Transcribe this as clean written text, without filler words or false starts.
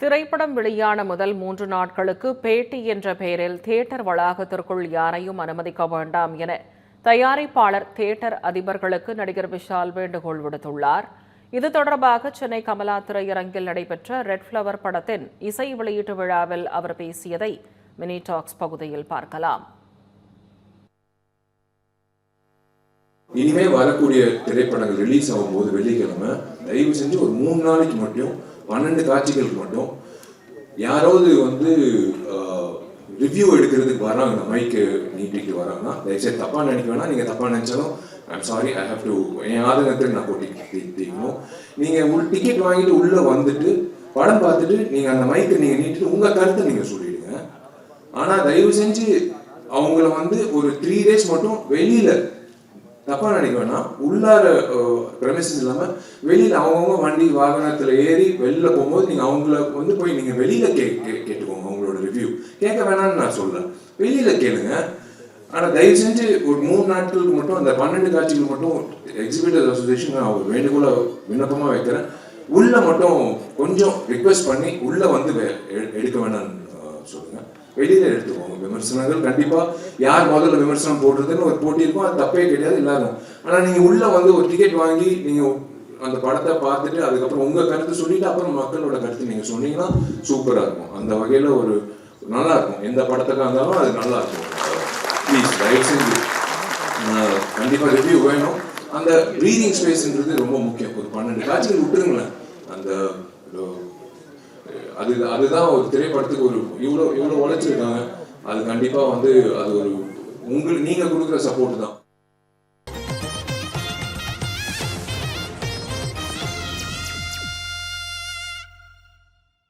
திரைப்படம் வெளியான முதல் 3 நாட்களுக்கு பேட்டி என்ற பெயரில் தியேட்டர் வளாகத்திற்குள் யாரையும் அனுமதிக்க வேண்டாம் என தயாரிப்பாளர் தியேட்டர் அதிபர்களுக்கு நடிகர் விஷால் வேண்டுகோள் விடுத்துள்ளார். இது தொடர்பாக சென்னை கமலா திரையரங்கில் நடைபெற்ற ரெட் ஃப்ளவர் படத்தின் இசை வெளியீட்டு விழாவில் அவர் பேசியதை மினி டாக்ஸ் பகுதியில் பார்க்கலாம். இனிமே வரக்கூடிய திரைப்படங்கள் ரிலீஸ் ஆகும்போது வெள்ளிக்கிழமை தயவு செஞ்சு ஒரு 3 நாளைக்கு மட்டும் 12 காட்சிகளுக்கு மட்டும் யாராவது ரிவ்யூ எடுக்கிறதுக்கு வராங்க, மைக்கு நீட்டிட்டு வராங்கன்னா தயவுசெய்து தப்பா நினைக்க வேணாம். நீங்க தப்பா நினைச்சாலும் I'm sorry, I have to என் ஆதங்கத்துக்கு நான் போட்டிக்கணும். நீங்க ஒரு டிக்கெட் வாங்கிட்டு உள்ள வந்துட்டு படம் பார்த்துட்டு நீங்க அந்த மைக்கை நீங்க நீட்டிட்டு உங்க கருத்தை நீங்க சொல்லிடுங்க. ஆனா தயவு செஞ்சு அவங்கள ஒரு 3 days மட்டும் வெளியில தப்பா நினைக்க வேணாம். உள்ளார பிரமிசஸ் இல்லாம வெளியில அவங்கவுங்க வண்டி வாகனத்துல ஏறி வெளியில போகும்போது நீங்க அவங்கள போய் நீங்க வெளியில கேட்டுக்கோங்க. அவங்களோட ரிவ்யூ கேட்க வேணாம்னு நான் சொல்றேன், வெளியில கேளுங்க. ஆனா தயவு செஞ்சு ஒரு 3 நாட்களுக்கு மட்டும் அந்த 12 காட்சிகள் மட்டும் எக்ஸிபிட்டர்ஸ் அசோசியேஷன் நான் ஒரு வேண்டுகோள விண்ணப்பமா வைக்கிறேன். உள்ள மட்டும் கொஞ்சம் ரிக்வெஸ்ட் பண்ணி உள்ள எடுக்க வேணாம்னு சொல்லுங்க, வெளியில எடுத்துக்கோங்க. விமர்சனங்கள் கண்டிப்பா யார் முதல்ல விமர்சனம் போடுறதுன்னு ஒரு போட்டி இருக்கும், அது தப்பே கிடையாது எல்லாரும். ஆனா நீங்க உள்ள ஒரு டிக்கெட் வாங்கி நீங்க அந்த படத்தை பார்த்துட்டு அதுக்கப்புறம் உங்க கருத்து சொல்லிட்டு அப்புறம் மக்களோட கருத்து நீங்க சொன்னீங்கன்னா சூப்பரா இருக்கும். அந்த வகையில ஒரு நல்லா இருக்கும். எந்த படத்துக்காக இருந்தாலும் அது நல்லா இருக்கும். ப்ளீஸ் தயவு செஞ்சு கண்டிப்பா ரிவ்யூ வேணும். அந்த ப்ரீதிங் ஸ்பேஸ்ன்றது ரொம்ப முக்கியம். ஒரு 12 காட்சிகள் விட்டுருங்களேன். அந்த அதுதான் ஒரு திரைப்படத்துக்கு இவ்வளோ உழைச்சிருக்காங்க. அது கண்டிப்பா அது ஒரு நீங்க கொடுக்குற சப்போர்ட் தான்.